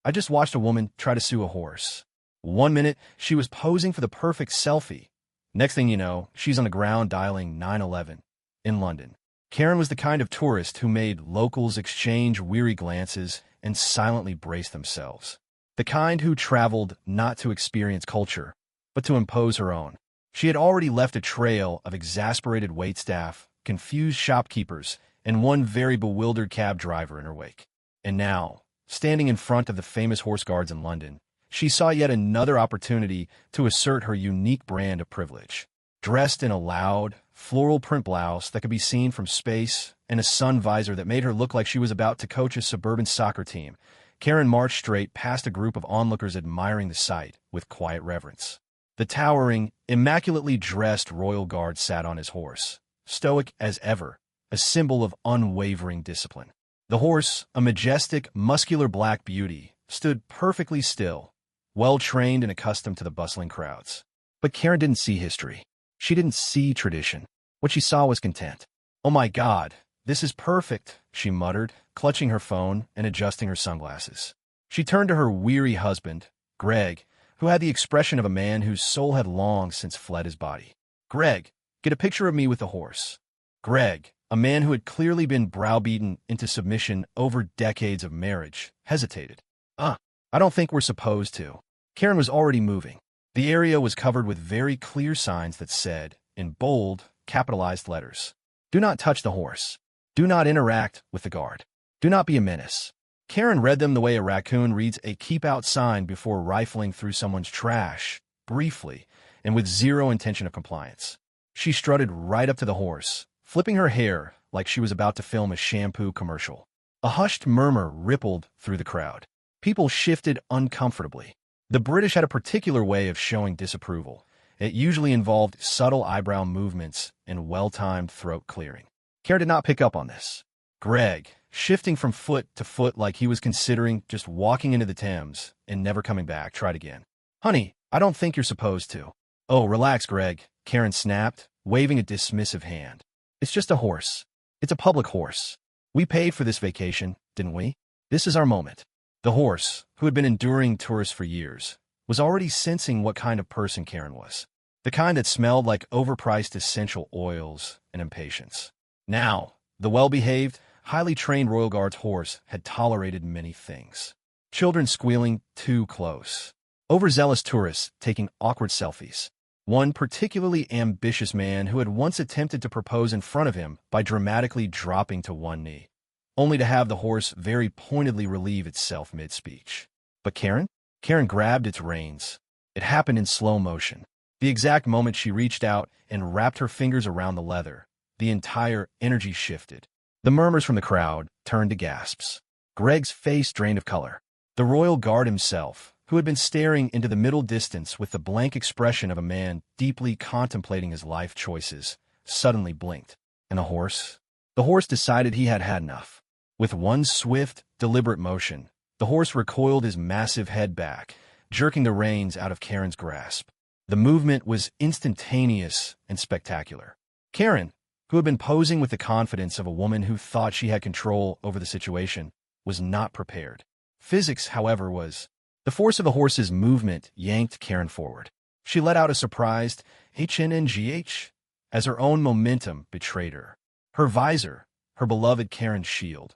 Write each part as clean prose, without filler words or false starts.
I just watched a woman try to sue a horse. 1 minute, she was posing for the perfect selfie. Next thing you know, she's on the ground dialing 911 in London. Karen was the kind of tourist who made locals exchange weary glances and silently brace themselves. The kind who traveled not to experience culture, but to impose her own. She had already left a trail of exasperated waitstaff, confused shopkeepers, and one very bewildered cab driver in her wake. And now, standing in front of the famous horse guards in London, she saw yet another opportunity to assert her unique brand of privilege. Dressed in a loud, floral print blouse that could be seen from space and a sun visor that made her look like she was about to coach a suburban soccer team, Karen marched straight past a group of onlookers admiring the sight with quiet reverence. The towering, immaculately dressed royal guard sat on his horse, stoic as ever, a symbol of unwavering discipline. The horse, a majestic, muscular black beauty, stood perfectly still, well-trained and accustomed to the bustling crowds. But Karen didn't see history. She didn't see tradition. What she saw was content. "Oh my God, this is perfect," she muttered, clutching her phone and adjusting her sunglasses. She turned to her weary husband, Greg, who had the expression of a man whose soul had long since fled his body. "Greg, get a picture of me with the horse." Greg, a man who had clearly been browbeaten into submission over decades of marriage, hesitated. I don't think we're supposed to." Karen was already moving. The area was covered with very clear signs that said, in bold, capitalized letters, "Do not touch the horse. Do not interact with the guard. Do not be a menace." Karen read them the way a raccoon reads a keep out sign before rifling through someone's trash, briefly, and with zero intention of compliance. She strutted right up to the horse, flipping her hair like she was about to film a shampoo commercial. A hushed murmur rippled through the crowd. People shifted uncomfortably. The British had a particular way of showing disapproval. It usually involved subtle eyebrow movements and well-timed throat clearing. Karen did not pick up on this. Greg, shifting from foot to foot like he was considering just walking into the Thames and never coming back, tried again. "Honey, I don't think you're supposed to." "Oh, relax, Greg," Karen snapped, waving a dismissive hand. "It's just a horse. It's a public horse. We paid for this vacation, didn't we? This is our moment." The horse, who had been enduring tourists for years, was already sensing what kind of person Karen was. The kind that smelled like overpriced essential oils and impatience. Now, the well-behaved, highly trained Royal Guard's horse had tolerated many things. Children squealing too close. Overzealous tourists taking awkward selfies. One particularly ambitious man who had once attempted to propose in front of him by dramatically dropping to one knee, only to have the horse very pointedly relieve itself mid-speech. But Karen? Karen grabbed its reins. It happened in slow motion. The exact moment she reached out and wrapped her fingers around the leather, the entire energy shifted. The murmurs from the crowd turned to gasps. Greg's face drained of color. The royal guard himself, who had been staring into the middle distance with the blank expression of a man deeply contemplating his life choices, suddenly blinked. And the horse? The horse decided he had had enough. With one swift, deliberate motion, the horse recoiled his massive head back, jerking the reins out of Karen's grasp. The movement was instantaneous and spectacular. Karen, who had been posing with the confidence of a woman who thought she had control over the situation, was not prepared. Physics, however, was. The force of the horse's movement yanked Karen forward. She let out a surprised HNNGH as her own momentum betrayed her. Her visor, her beloved Karen's shield,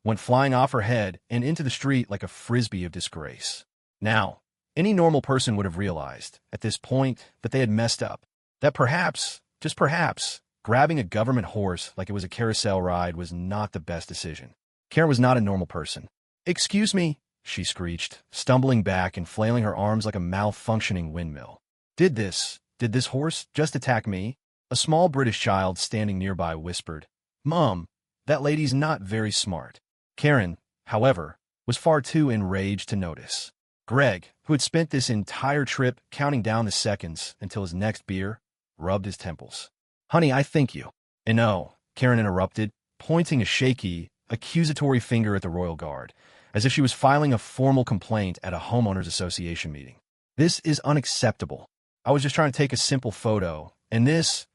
went flying off her head and into the street like a frisbee of disgrace. Now, any normal person would have realized, at this point, that they had messed up. That perhaps, just perhaps, grabbing a government horse like it was a carousel ride was not the best decision. Karen was not a normal person. "Excuse me," she screeched, stumbling back and flailing her arms like a malfunctioning windmill. Did this horse just attack me?" A small British child standing nearby whispered, "Mom, that lady's not very smart." Karen, however, was far too enraged to notice. Greg, who had spent this entire trip counting down the seconds until his next beer, rubbed his temples. "Honey, I think you." "And no," Karen interrupted, pointing a shaky, accusatory finger at the Royal Guard, as if she was filing a formal complaint at a homeowners association meeting. "This is unacceptable. I was just trying to take a simple photo, and this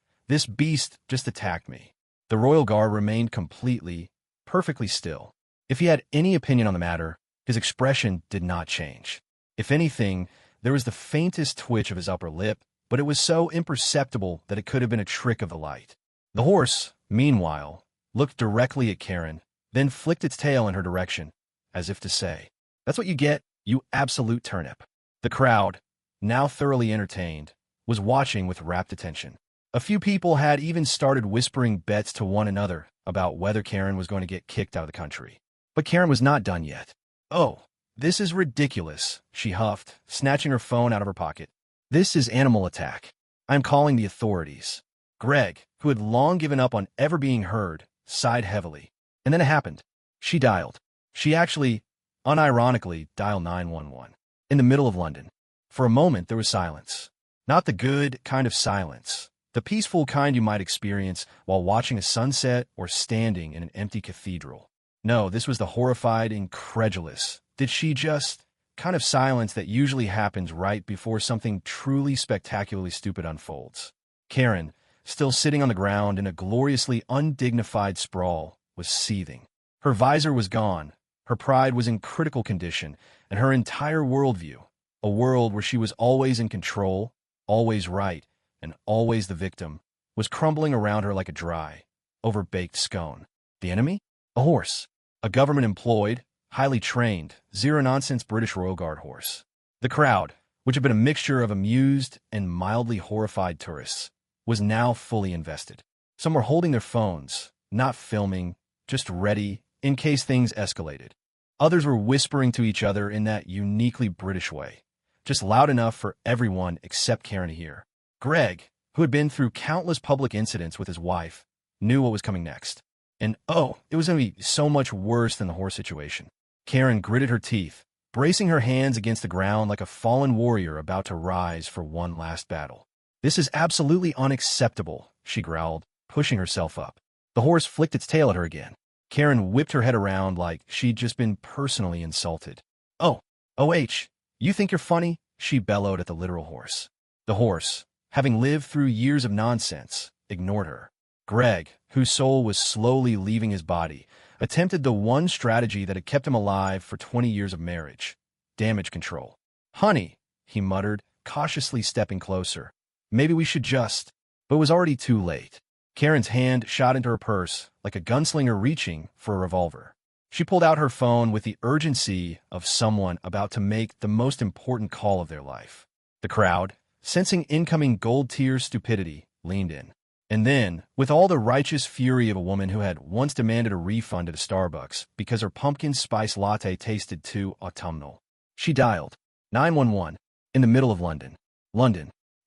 beast just attacked me." The Royal Guard remained completely, perfectly still. If he had any opinion on the matter, His expression did not change. If anything, there was the faintest twitch of his upper lip, but it was so imperceptible that it could have been a trick of the light. The horse, meanwhile, looked directly at Karen, then flicked its tail in her direction, as if to say, "That's what you get, you absolute turnip." The crowd, now thoroughly entertained, was watching with rapt attention. A few people had even started whispering bets to one another about whether Karen was going to get kicked out of the country. But Karen was not done yet. "Oh, this is ridiculous," she huffed, snatching her phone out of her pocket. "This is animal attack. I'm calling the authorities." Greg, who had long given up on ever being heard, sighed heavily. And then it happened. She dialed. She actually, unironically, dialed 911. In the middle of London. For a moment, there was silence. Not the good kind of silence. The peaceful kind you might experience while watching a sunset or standing in an empty cathedral. No, this was the horrified, incredulous, did she just kind of silence that usually happens right before something truly spectacularly stupid unfolds. Karen, still sitting on the ground in a gloriously undignified sprawl, was seething. Her visor was gone, her pride was in critical condition, and her entire worldview, a world where she was always in control, always right, and always the victim, was crumbling around her like a dry, over-baked scone. The enemy? A horse. A government-employed, highly trained, zero-nonsense British Royal Guard horse. The crowd, which had been a mixture of amused and mildly horrified tourists, was now fully invested. Some were holding their phones, not filming, just ready in case things escalated. Others were whispering to each other in that uniquely British way, just loud enough for everyone except Karen to hear. Greg, who had been through countless public incidents with his wife, knew what was coming next. And oh, it was going to be so much worse than the horse situation. Karen gritted her teeth, bracing her hands against the ground like a fallen warrior about to rise for one last battle. "This is absolutely unacceptable," she growled, pushing herself up. The horse flicked its tail at her again. Karen whipped her head around like she'd just been personally insulted. "Oh, you think you're funny?" she bellowed at the literal horse. The horse, having lived through years of nonsense, ignored her. Greg, whose soul was slowly leaving his body, attempted the one strategy that had kept him alive for 20 years of marriage: damage control. "Honey," he muttered, cautiously stepping closer. "Maybe we should just—" But it was already too late. Karen's hand shot into her purse, like a gunslinger reaching for a revolver. She pulled out her phone with the urgency of someone about to make the most important call of their life. The crowd, sensing incoming gold-tier stupidity, leaned in. And then, with all the righteous fury of a woman who had once demanded a refund at a Starbucks because her pumpkin spice latte tasted too autumnal, she dialed 911 in the middle of London.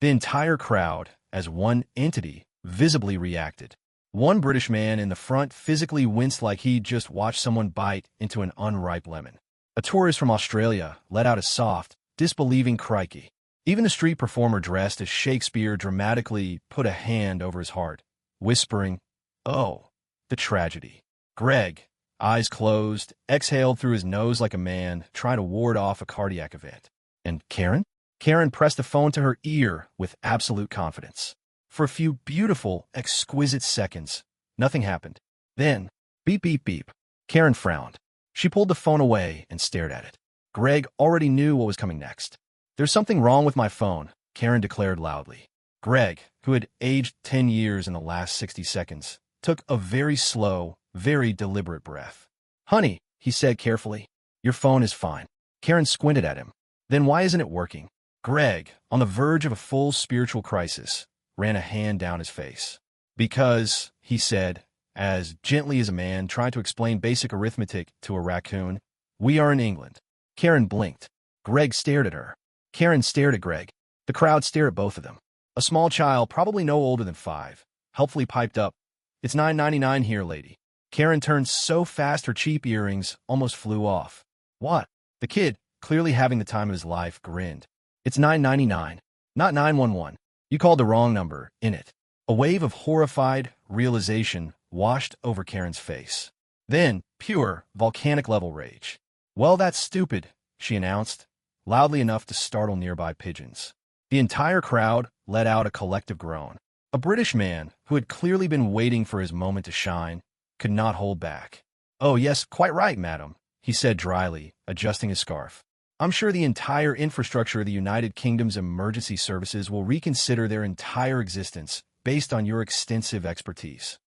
The entire crowd, as one entity, visibly reacted. One British man in the front physically winced like he'd just watched someone bite into an unripe lemon. A tourist from Australia let out a soft, disbelieving crikey. Even the street performer dressed as Shakespeare dramatically put a hand over his heart, whispering, "Oh, the tragedy." Greg, eyes closed, exhaled through his nose like a man trying to ward off a cardiac event. And Karen? Karen pressed the phone to her ear with absolute confidence. For a few beautiful, exquisite seconds, nothing happened. Then, beep, beep, beep. Karen frowned. She pulled the phone away and stared at it. Greg already knew what was coming next. "There's something wrong with my phone," Karen declared loudly. Greg, who had aged 10 years in the last 60 seconds, took a very slow, very deliberate breath. "Honey," he said carefully, "your phone is fine." Karen squinted at him. "Then why isn't it working?" Greg, on the verge of a full spiritual crisis, ran a hand down his face. "Because," he said, as gently as a man trying to explain basic arithmetic to a raccoon, "we are in England." Karen blinked. Greg stared at her. Karen stared at Greg. The crowd stared at both of them. A small child, probably no older than 5, helpfully piped up, "It's $9.99 here, lady." Karen turned so fast her cheap earrings almost flew off. "What?" The kid, clearly having the time of his life, grinned. "It's $9.99, not 911. You called the wrong number, innit?" A wave of horrified realization washed over Karen's face. Then, pure, volcanic-level rage. "Well, that's stupid," she announced, loudly enough to startle nearby pigeons. The entire crowd let out a collective groan. A British man, who had clearly been waiting for his moment to shine, could not hold back. "Oh yes, quite right, madam," he said dryly, adjusting his scarf. I'm sure the entire infrastructure of the United Kingdom's emergency services will reconsider their entire existence based on your extensive expertise.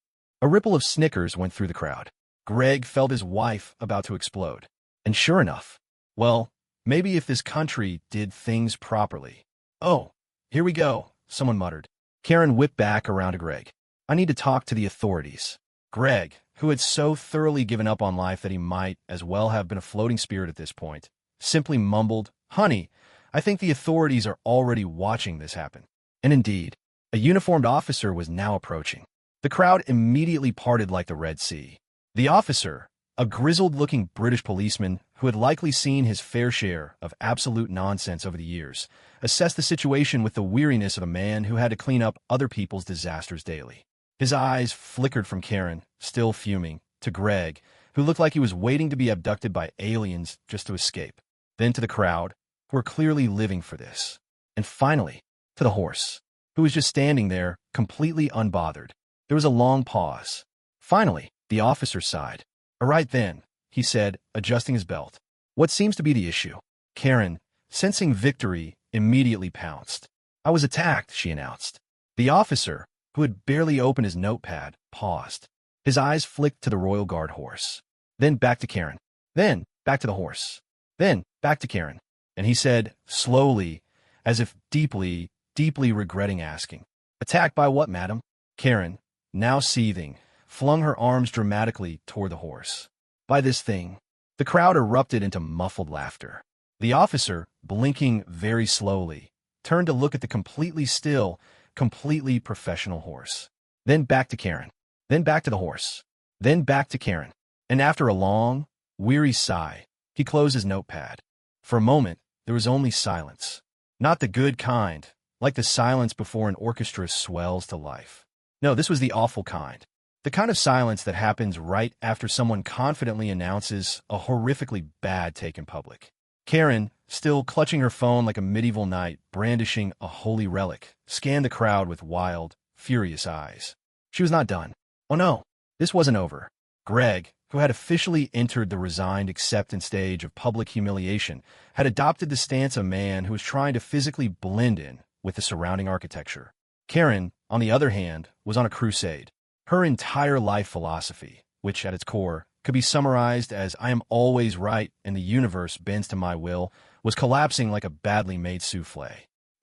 A ripple of snickers went through the crowd. Greg felt his wife about to explode. And sure enough, well, maybe if this country did things properly. Oh, here we go, someone muttered. Karen whipped back around to Greg. I need to talk to the authorities. Greg, who had so thoroughly given up on life that he might as well have been a floating spirit at this point, simply mumbled, Honey, I think the authorities are already watching this happen. And indeed, a uniformed officer was now approaching. The crowd immediately parted like the Red Sea. The officer, a grizzled-looking British policeman who had likely seen his fair share of absolute nonsense over the years, assessed the situation with the weariness of a man who had to clean up other people's disasters daily. His eyes flickered from Karen, still fuming, to Greg, who looked like he was waiting to be abducted by aliens just to escape. Then to the crowd, who were clearly living for this. And finally, to the horse, who was just standing there, completely unbothered. There was a long pause. Finally, the officer sighed. All right then, he said, adjusting his belt. What seems to be the issue? Karen, sensing victory, immediately pounced. I was attacked, she announced. The officer, who had barely opened his notepad, paused. His eyes flicked to the Royal Guard horse. Then back to Karen. Then back to the horse. Then back to Karen. And he said, slowly, as if deeply, deeply regretting asking, Attacked by what, madam? Karen, now seething, flung her arms dramatically toward the horse. By this thing. The crowd erupted into muffled laughter. The officer, blinking very slowly, turned to look at the completely still, completely professional horse. Then back to Karen. Then back to the horse. Then back to Karen. And after a long, weary sigh, he closed his notepad. For a moment, there was only silence. Not the good kind, like the silence before an orchestra swells to life. No, this was the awful kind. The kind of silence that happens right after someone confidently announces a horrifically bad take in public. Karen, still clutching her phone like a medieval knight brandishing a holy relic, scanned the crowd with wild, furious eyes. She was not done. Oh no, this wasn't over. Greg, who had officially entered the resigned acceptance stage of public humiliation, had adopted the stance of a man who was trying to physically blend in with the surrounding architecture. Karen, on the other hand, was on a crusade. Her entire life philosophy, which at its core could be summarized as I am always right and the universe bends to my will, was collapsing like a badly made souffle.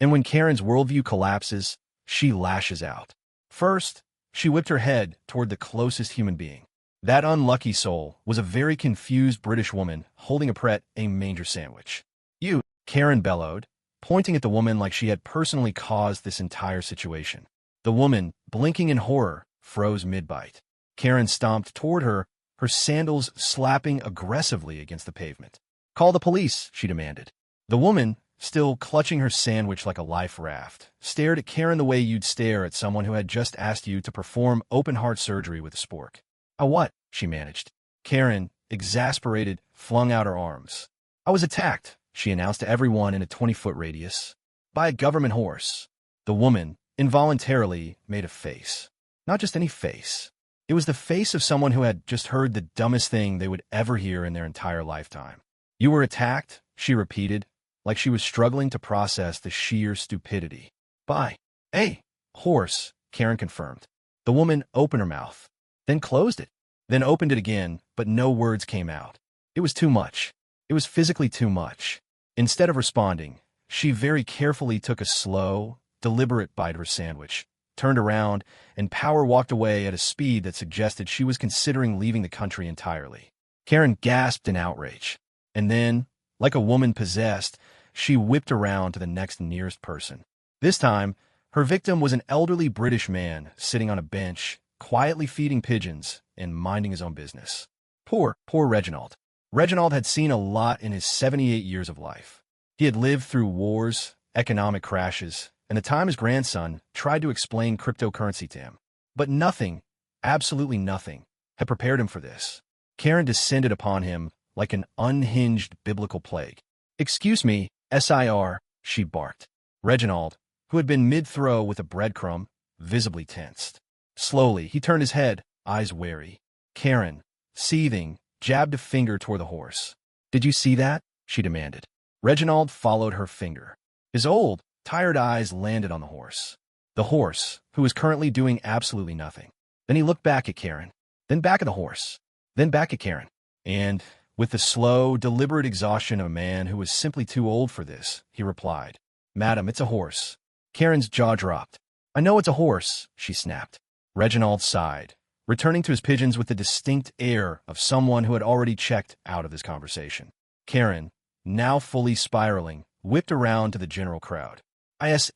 And when Karen's worldview collapses, she lashes out. First, she whipped her head toward the closest human being. That unlucky soul was a very confused British woman holding a manger sandwich. You, Karen bellowed, pointing at the woman like she had personally caused this entire situation. The woman, blinking in horror, froze mid-bite. Karen stomped toward her, her sandals slapping aggressively against the pavement. Call the police, she demanded. The woman, still clutching her sandwich like a life raft, stared at Karen the way you'd stare at someone who had just asked you to perform open-heart surgery with a spork. A what? She managed. Karen, exasperated, flung out her arms. I was attacked, she announced to everyone in a 20-foot radius. By a government horse. The woman, involuntarily, made a face. Not just any face. It was the face of someone who had just heard the dumbest thing they would ever hear in their entire lifetime. You were attacked, she repeated, like she was struggling to process the sheer stupidity. By a horse, Karen confirmed. The woman opened her mouth, then closed it, then opened it again, but no words came out. It was too much. It was physically too much. Instead of responding, she very carefully took a slow, deliberate bite of her sandwich, turned around, and power walked away at a speed that suggested she was considering leaving the country entirely. Karen gasped in outrage. And then, like a woman possessed, she whipped around to the next nearest person. This time, her victim was an elderly British man sitting on a bench, quietly feeding pigeons and minding his own business. Poor Reginald. Reginald had seen a lot in his 78 years of life. He had lived through wars, economic crashes, and the time his grandson tried to explain cryptocurrency to him. But nothing, absolutely nothing, had prepared him for this. Karen descended upon him like an unhinged biblical plague. Excuse me, SIR, she barked. Reginald, who had been mid-throw with a breadcrumb, visibly tensed. Slowly, he turned his head, eyes wary. Karen, seething, jabbed a finger toward the horse. "Did you see that?" she demanded. Reginald followed her finger. His old, tired eyes landed on the horse. The horse, who was currently doing absolutely nothing. Then he looked back at Karen, then back at the horse, then back at Karen. And, with the slow, deliberate exhaustion of a man who was simply too old for this, he replied, "Madam, it's a horse." Karen's jaw dropped. "I know it's a horse," she snapped. Reginald sighed, returning to his pigeons with the distinct air of someone who had already checked out of this conversation. Karen, now fully spiraling, whipped around to the general crowd.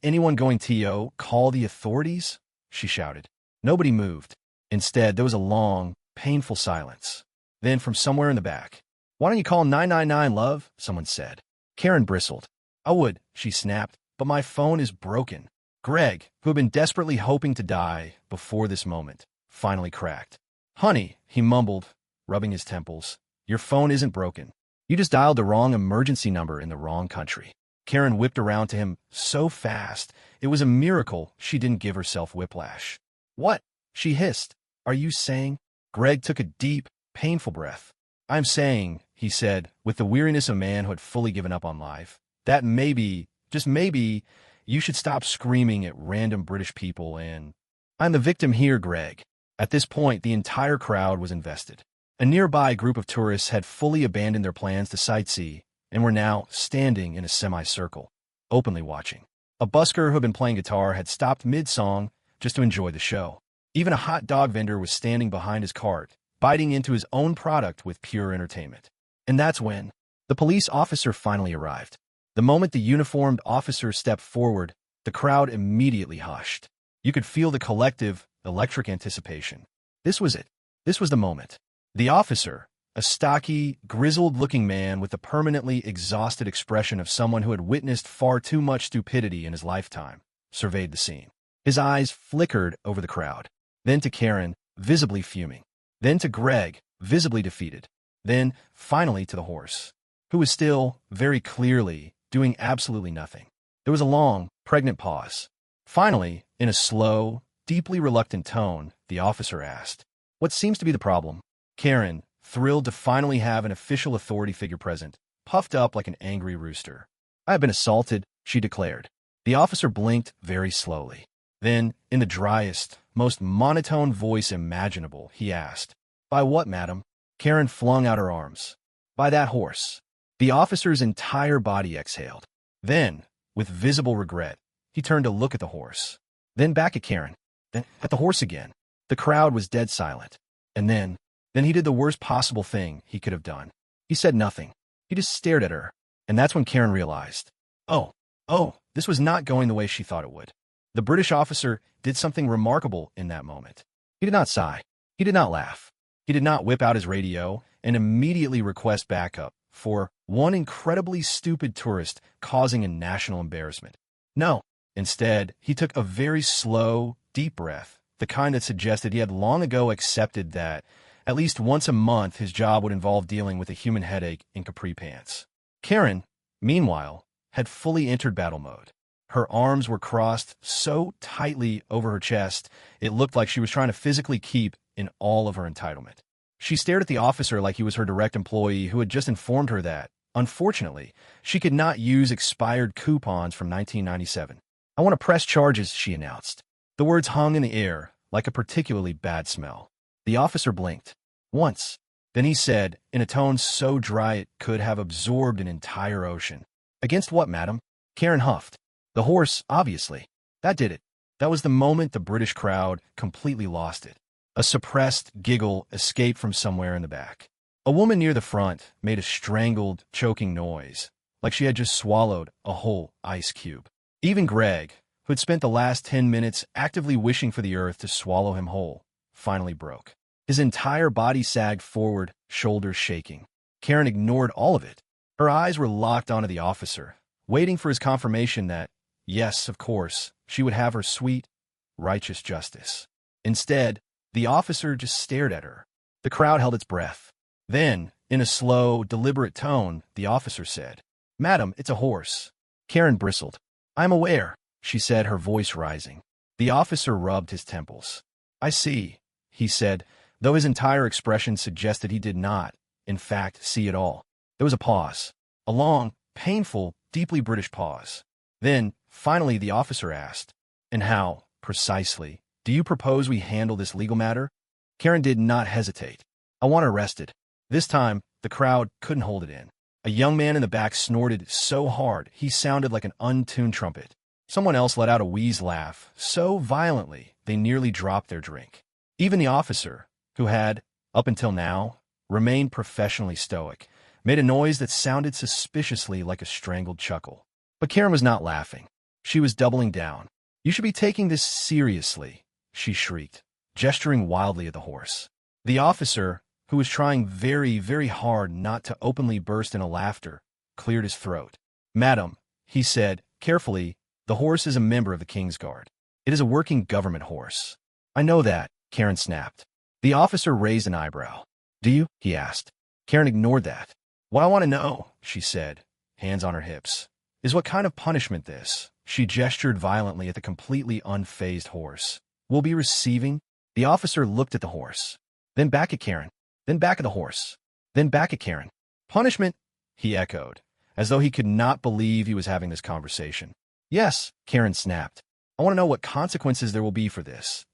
Anyone going to call the authorities?" she shouted. Nobody moved. Instead, there was a long, painful silence. Then, from somewhere in the back, "Why don't you call 999, love?" someone said. Karen bristled. "I would," she snapped, "but my phone is broken." Greg, who had been desperately hoping to die before this moment, finally cracked. "Honey," he mumbled, rubbing his temples, "your phone isn't broken. You just dialed the wrong emergency number in the wrong country." Karen whipped around to him so fast, it was a miracle she didn't give herself whiplash. "What?" she hissed. "Are you saying?" Greg took a deep, painful breath. "I'm saying," he said, with the weariness of a man who had fully given up on life, "that maybe, just maybe, you should stop screaming at random British people and—" "I'm the victim here, Greg." At this point, the entire crowd was invested. A nearby group of tourists had fully abandoned their plans to sightsee and were now standing in a semicircle, openly watching. A busker who had been playing guitar had stopped mid-song just to enjoy the show. Even a hot dog vendor was standing behind his cart, biting into his own product with pure entertainment. And that's when the police officer finally arrived. The moment the uniformed officer stepped forward, the crowd immediately hushed. You could feel the collective, electric anticipation. This was it. This was the moment. The officer, a stocky, grizzled-looking man with the permanently exhausted expression of someone who had witnessed far too much stupidity in his lifetime, surveyed the scene. His eyes flickered over the crowd, then to Karen, visibly fuming, then to Greg, visibly defeated, then, finally, to the horse, who was still, very clearly, doing absolutely nothing. There was a long, pregnant pause. Finally, in a slow, deeply reluctant tone, the officer asked, "What seems to be the problem?" Karen, thrilled to finally have an official authority figure present, puffed up like an angry rooster. "I have been assaulted," she declared. The officer blinked very slowly. Then, in the driest, most monotone voice imaginable, he asked, "By what, madam?" Karen flung out her arms. "By that horse." The officer's entire body exhaled. Then, with visible regret, he turned to look at the horse. Then back at Karen. Then at the horse again. The crowd was dead silent. And then he did the worst possible thing he could have done. He said nothing. He just stared at her. And that's when Karen realized, oh, this was not going the way she thought it would. The British officer did something remarkable in that moment. He did not sigh. He did not laugh. He did not whip out his radio and immediately request backup for one incredibly stupid tourist causing a national embarrassment. No. Instead, he took a very slow, deep breath, the kind that suggested he had long ago accepted that, at least once a month, his job would involve dealing with a human headache in capri pants. Karen, meanwhile, had fully entered battle mode. Her arms were crossed so tightly over her chest, it looked like she was trying to physically keep in all of her entitlement. She stared at the officer like he was her direct employee who had just informed her that, unfortunately, she could not use expired coupons from 1997. "I want to press charges," she announced. The words hung in the air like a particularly bad smell. The officer blinked. Once. Then he said, in a tone so dry it could have absorbed an entire ocean, "Against what, madam?" Karen huffed. "The horse, obviously." That did it. That was the moment the British crowd completely lost it. A suppressed giggle escaped from somewhere in the back. A woman near the front made a strangled, choking noise, like she had just swallowed a whole ice cube. Even Greg, who had spent the last 10 minutes actively wishing for the earth to swallow him whole, finally broke. His entire body sagged forward, shoulders shaking. Karen ignored all of it. Her eyes were locked onto the officer, waiting for his confirmation that, yes, of course, she would have her sweet, righteous justice. Instead, the officer just stared at her. The crowd held its breath. Then, in a slow, deliberate tone, the officer said, "Madam, it's a horse." Karen bristled. "I'm aware," she said, her voice rising. The officer rubbed his temples. "I see," he said, though his entire expression suggested he did not, in fact, see it all. There was a pause. A long, painful, deeply British pause. Then, finally, the officer asked, "And how, precisely, do you propose we handle this legal matter?" Karen did not hesitate. "I want her arrested." This time, the crowd couldn't hold it in. A young man in the back snorted so hard he sounded like an untuned trumpet. Someone else let out a wheeze laugh so violently they nearly dropped their drink. Even the officer, who had, up until now, remained professionally stoic, made a noise that sounded suspiciously like a strangled chuckle. But Karen was not laughing. She was doubling down. "You should be taking this seriously," she shrieked, gesturing wildly at the horse. The officer, who was trying very, very hard not to openly burst into laughter, cleared his throat. "Madam," he said, carefully, "the horse is a member of the King's Guard. It is a working government horse." "I know that," Karen snapped. The officer raised an eyebrow. "Do you?" he asked. Karen ignored that. "What I want to know," she said, hands on her hips, "is what kind of punishment this," she gestured violently at the completely unfazed horse, "will be receiving." The officer looked at the horse, then back at Karen, then back at the horse, then back at Karen. "Punishment," he echoed, as though he could not believe he was having this conversation. "Yes," Karen snapped. "I want to know what consequences there will be for this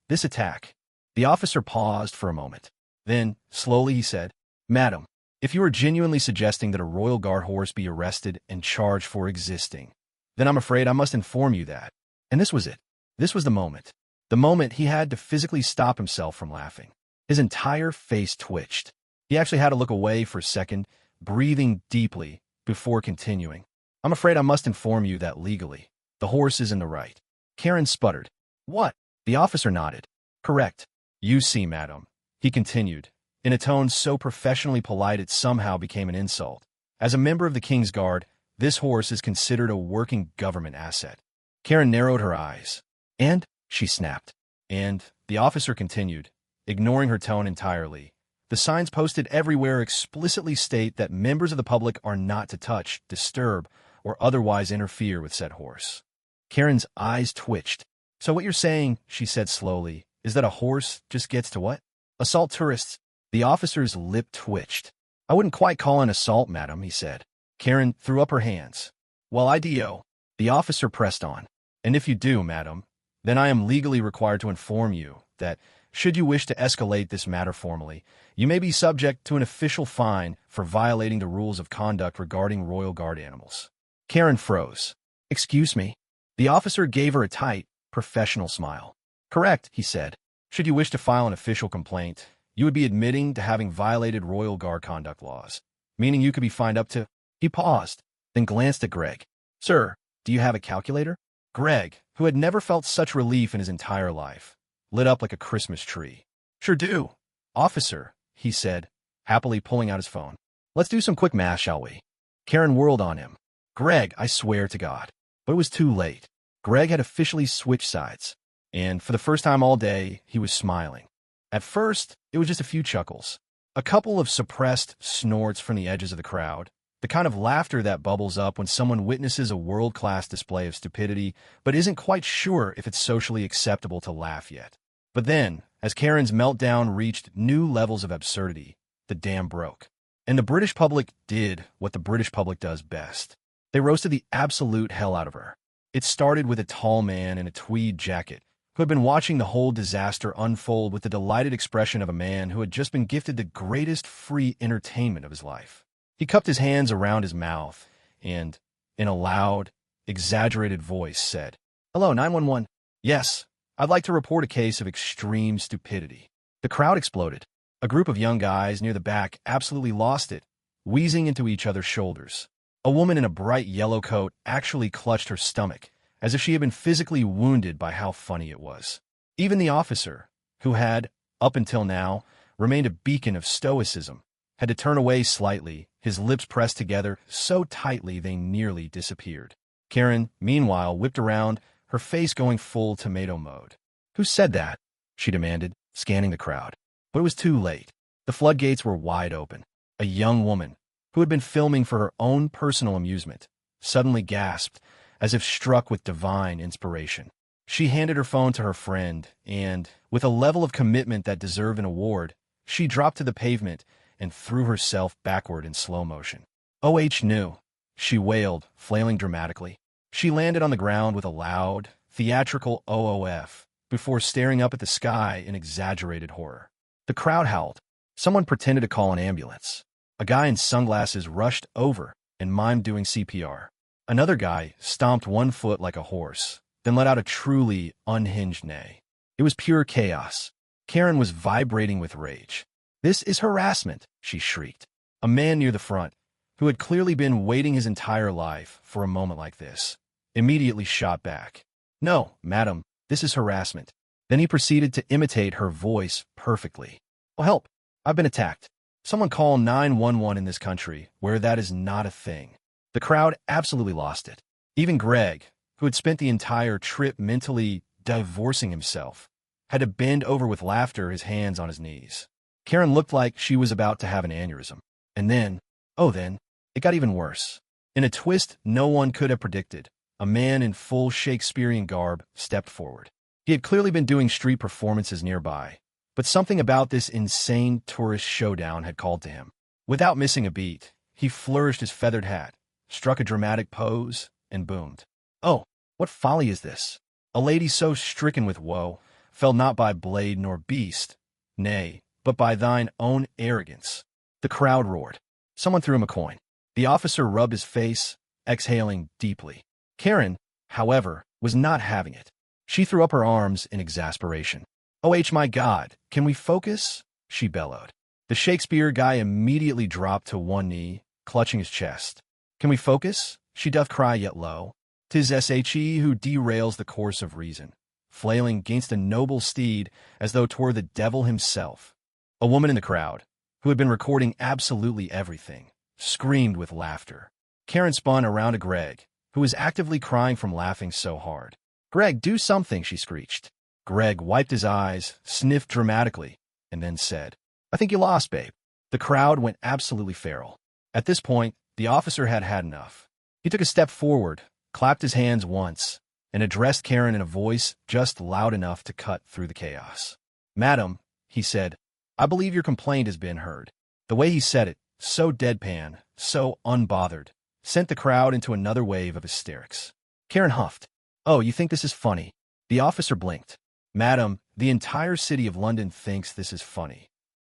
attack." The officer paused for a moment. Then, slowly he said, "Madam, if you are genuinely suggesting that a Royal Guard horse be arrested and charged for existing, then I'm afraid I must inform you that." And this was it. This was the moment. The moment he had to physically stop himself from laughing. His entire face twitched. He actually had to look away for a second, breathing deeply, before continuing. "I'm afraid I must inform you that legally, the horse is in the right." Karen sputtered. "What?" The officer nodded. "Correct. You see, madam," he continued, in a tone so professionally polite it somehow became an insult. "As a member of the King's Guard, this horse is considered a working government asset." Karen narrowed her eyes. "And?" she snapped. "And," the officer continued, ignoring her tone entirely, "the signs posted everywhere explicitly state that members of the public are not to touch, disturb, or otherwise interfere with said horse." Karen's eyes twitched. "So what you're saying," she said slowly, "is that a horse just gets to what? Assault tourists?" The officer's lip twitched. "I wouldn't quite call an assault, madam," he said. Karen threw up her hands. "Well, I do." The officer pressed on. "And if you do, madam, then I am legally required to inform you that, should you wish to escalate this matter formally, you may be subject to an official fine for violating the rules of conduct regarding Royal Guard animals." Karen froze. "Excuse me?" The officer gave her a tight, professional smile. "Correct," he said. "Should you wish to file an official complaint, you would be admitting to having violated Royal Guard conduct laws, meaning you could be fined up to—" He paused, then glanced at Greg. "Sir, do you have a calculator?" Greg, who had never felt such relief in his entire life, lit up like a Christmas tree. "Sure do." "Officer," he said, happily pulling out his phone. "Let's do some quick math, shall we?" Karen whirled on him. "Greg, I swear to God." But it was too late. Greg had officially switched sides, and for the first time all day, he was smiling. At first, it was just a few chuckles, a couple of suppressed snorts from the edges of the crowd, the kind of laughter that bubbles up when someone witnesses a world-class display of stupidity but isn't quite sure if it's socially acceptable to laugh yet. But then, as Karen's meltdown reached new levels of absurdity, the dam broke. And the British public did what the British public does best. They roasted the absolute hell out of her. It started with a tall man in a tweed jacket who had been watching the whole disaster unfold with the delighted expression of a man who had just been gifted the greatest free entertainment of his life. He cupped his hands around his mouth and, in a loud, exaggerated voice, said, "Hello, 911. Yes, I'd like to report a case of extreme stupidity." The crowd exploded. A group of young guys near the back absolutely lost it, wheezing into each other's shoulders. A woman in a bright yellow coat actually clutched her stomach, as if she had been physically wounded by how funny it was. Even the officer, who had, up until now, remained a beacon of stoicism, had to turn away slightly, his lips pressed together so tightly they nearly disappeared. Karen, meanwhile, whipped around, her face going full tomato mode. "Who said that?" she demanded, scanning the crowd. But it was too late. The floodgates were wide open. A young woman, who had been filming for her own personal amusement, suddenly gasped, as if struck with divine inspiration. She handed her phone to her friend, and, with a level of commitment that deserved an award, she dropped to the pavement and threw herself backward in slow motion. "Oh, no," she wailed, flailing dramatically. She landed on the ground with a loud, theatrical OOF before staring up at the sky in exaggerated horror. The crowd howled. Someone pretended to call an ambulance. A guy in sunglasses rushed over and mimed doing CPR. Another guy stomped one foot like a horse, then let out a truly unhinged neigh. It was pure chaos. Karen was vibrating with rage. "This is harassment," she shrieked. A man near the front, who had clearly been waiting his entire life for a moment like this, immediately shot back. "No, madam, this is harassment." Then he proceeded to imitate her voice perfectly. "Oh, help! I've been attacked. Someone call 911 in this country where that is not a thing." The crowd absolutely lost it. Even Greg, who had spent the entire trip mentally divorcing himself, had to bend over with laughter, his hands on his knees. Karen looked like she was about to have an aneurysm. And then, it got even worse. In a twist no one could have predicted, a man in full Shakespearean garb stepped forward. He had clearly been doing street performances nearby, but something about this insane tourist showdown had called to him. Without missing a beat, he flourished his feathered hat, struck a dramatic pose, and boomed. "Oh, what folly is this? A lady so stricken with woe fell not by blade nor beast, nay, but by thine own arrogance." The crowd roared. Someone threw him a coin. The officer rubbed his face, exhaling deeply. Karen, however, was not having it. She threw up her arms in exasperation. "Oh, my God, can we focus?" she bellowed. The Shakespeare guy immediately dropped to one knee, clutching his chest. "Can we focus?" she doth cry yet low. "'Tis she who derails the course of reason, flailing gainst a noble steed as though 'twere the devil himself." A woman in the crowd, who had been recording absolutely everything, screamed with laughter. Karen spun around to Greg, who was actively crying from laughing so hard. "Greg, do something," she screeched. Greg wiped his eyes, sniffed dramatically, and then said, "I think you lost, babe." The crowd went absolutely feral. At this point, the officer had had enough. He took a step forward, clapped his hands once, and addressed Karen in a voice just loud enough to cut through the chaos. "Madam," he said, "I believe your complaint has been heard." The way he said it, so deadpan, so unbothered, sent the crowd into another wave of hysterics. Karen huffed. "Oh, you think this is funny?" The officer blinked. "Madam, the entire city of London thinks this is funny."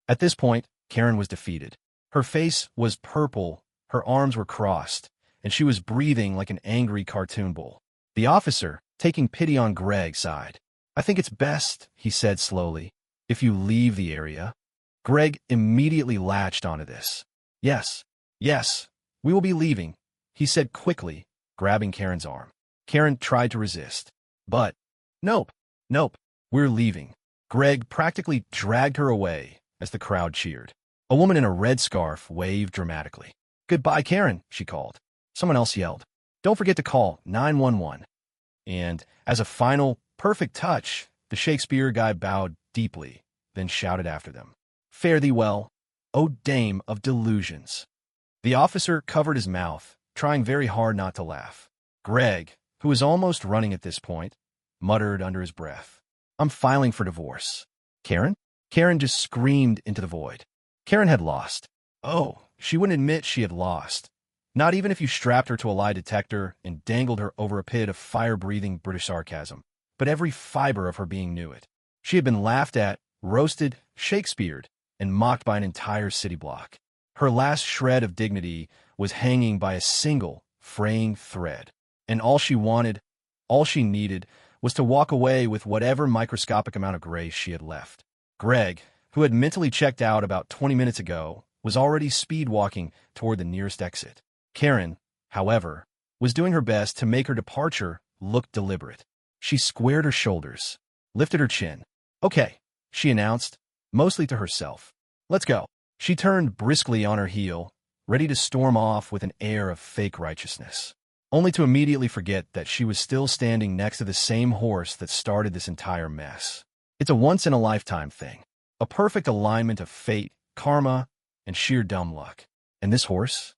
At this point, Karen was defeated. Her face was purple, her arms were crossed, and she was breathing like an angry cartoon bull. The officer, taking pity on Greg, sighed. "I think it's best," he said slowly, "if you leave the area." Greg immediately latched onto this. Yes, we will be leaving," he said quickly, grabbing Karen's arm. Karen tried to resist. But, nope, we're leaving." Greg practically dragged her away as the crowd cheered. A woman in a red scarf waved dramatically. "Goodbye, Karen," she called. Someone else yelled, "Don't forget to call 911. And, as a final, perfect touch, the Shakespeare guy bowed deeply, then shouted after them, "Fare thee well, O dame of delusions." The officer covered his mouth, trying very hard not to laugh. Greg, who was almost running at this point, muttered under his breath, "I'm filing for divorce." "Karen?" Karen just screamed into the void. Karen had lost. Oh, she wouldn't admit she had lost. Not even if you strapped her to a lie detector and dangled her over a pit of fire-breathing British sarcasm. But every fiber of her being knew it. She had been laughed at, roasted, Shakespeared, and mocked by an entire city block. Her last shred of dignity was hanging by a single, fraying thread. And all she wanted, all she needed, was to walk away with whatever microscopic amount of grace she had left. Greg, who had mentally checked out about 20 minutes ago, was already speed-walking toward the nearest exit. Karen, however, was doing her best to make her departure look deliberate. She squared her shoulders, lifted her chin. "Okay," she announced, mostly to herself. "Let's go." She turned briskly on her heel, ready to storm off with an air of fake righteousness, only to immediately forget that she was still standing next to the same horse that started this entire mess. It's a once-in-a-lifetime thing, a perfect alignment of fate, karma, and sheer dumb luck. And this horse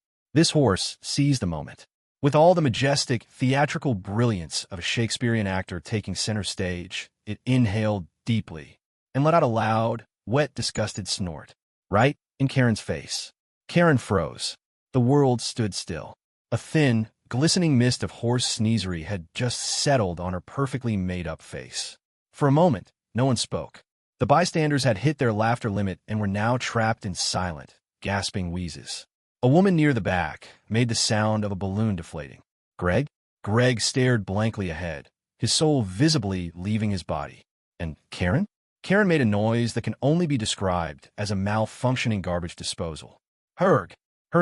seized the moment. With all the majestic, theatrical brilliance of a Shakespearean actor taking center stage, it inhaled deeply and let out a loud, wet, disgusted snort. Right? in Karen's face. Karen froze. The world stood still. A thin, glistening mist of horse sneezery had just settled on her perfectly made-up face. For a moment, no one spoke. The bystanders had hit their laughter limit and were now trapped in silent, gasping wheezes. A woman near the back made the sound of a balloon deflating. Greg? Greg stared blankly ahead, his soul visibly leaving his body. And Karen? Karen made a noise that can only be described as a malfunctioning garbage disposal. Her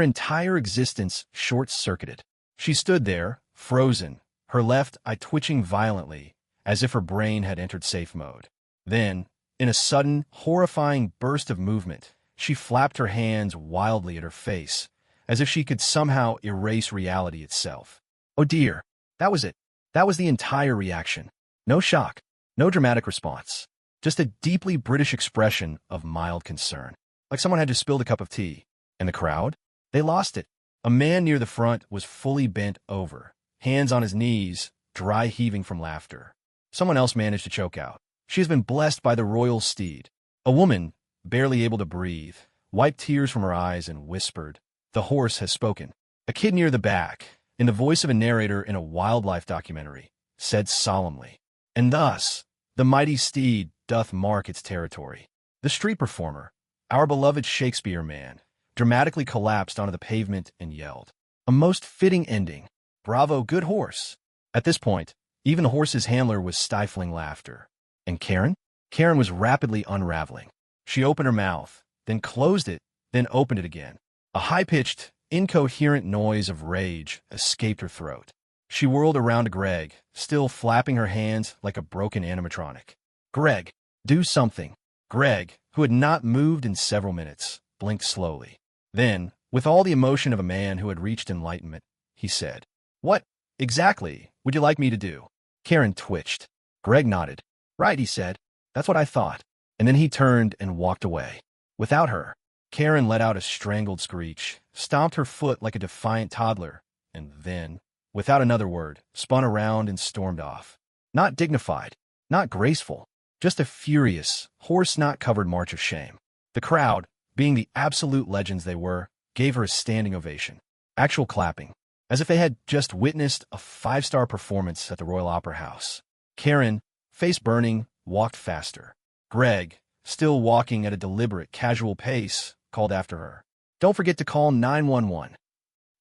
entire existence short-circuited. She stood there, frozen, her left eye twitching violently, as if her brain had entered safe mode. Then, in a sudden, horrifying burst of movement, she flapped her hands wildly at her face, as if she could somehow erase reality itself. Oh dear, that was it. That was the entire reaction. No shock, no dramatic response. Just a deeply British expression of mild concern. Like someone had just spilled a cup of tea. And the crowd? They lost it. A man near the front was fully bent over, hands on his knees, dry heaving from laughter. Someone else managed to choke out. She has been blessed by the royal steed. A woman, barely able to breathe, wiped tears from her eyes and whispered, "The horse has spoken." A kid near the back, in the voice of a narrator in a wildlife documentary, said solemnly, "And thus, the mighty steed doth mark its territory." The street performer, our beloved Shakespeare man, dramatically collapsed onto the pavement and yelled, "A most fitting ending. Bravo, good horse." At this point, even the horse's handler was stifling laughter. And Karen? Karen was rapidly unraveling. She opened her mouth, then closed it, then opened it again. A high-pitched, incoherent noise of rage escaped her throat. She whirled around to Greg, still flapping her hands like a broken animatronic. "Greg, do something." Greg, who had not moved in several minutes, blinked slowly. Then, with all the emotion of a man who had reached enlightenment, he said, "What, exactly, would you like me to do?" Karen twitched. Greg nodded. "Right," he said. "That's what I thought." And then he turned and walked away. Without her, Karen let out a strangled screech, stomped her foot like a defiant toddler, and then, without another word, spun around and stormed off. Not dignified, not graceful, just a furious, horse-knot-covered march of shame. The crowd, being the absolute legends they were, gave her a standing ovation. Actual clapping, as if they had just witnessed a 5-star performance at the Royal Opera House. Karen, face burning, walked faster. Greg, still walking at a deliberate, casual pace, called after her, "Don't forget to call 911.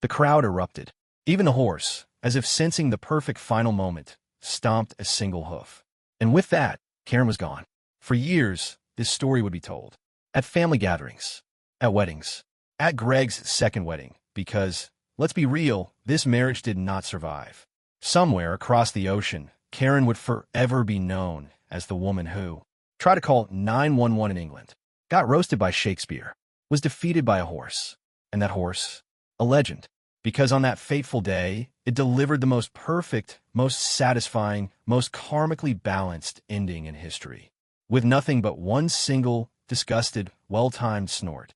The crowd erupted. Even the horse, as if sensing the perfect final moment, stomped a single hoof. And with that, Karen was gone. For years, this story would be told. At family gatherings, at weddings, at Greg's second wedding, because, let's be real, this marriage did not survive. Somewhere across the ocean, Karen would forever be known as the woman who tried to call 911 in England, got roasted by Shakespeare, was defeated by a horse, and that horse, a legend, because on that fateful day, it delivered the most perfect, most satisfying, most karmically balanced ending in history, with nothing but one single, disgusted, well-timed snort.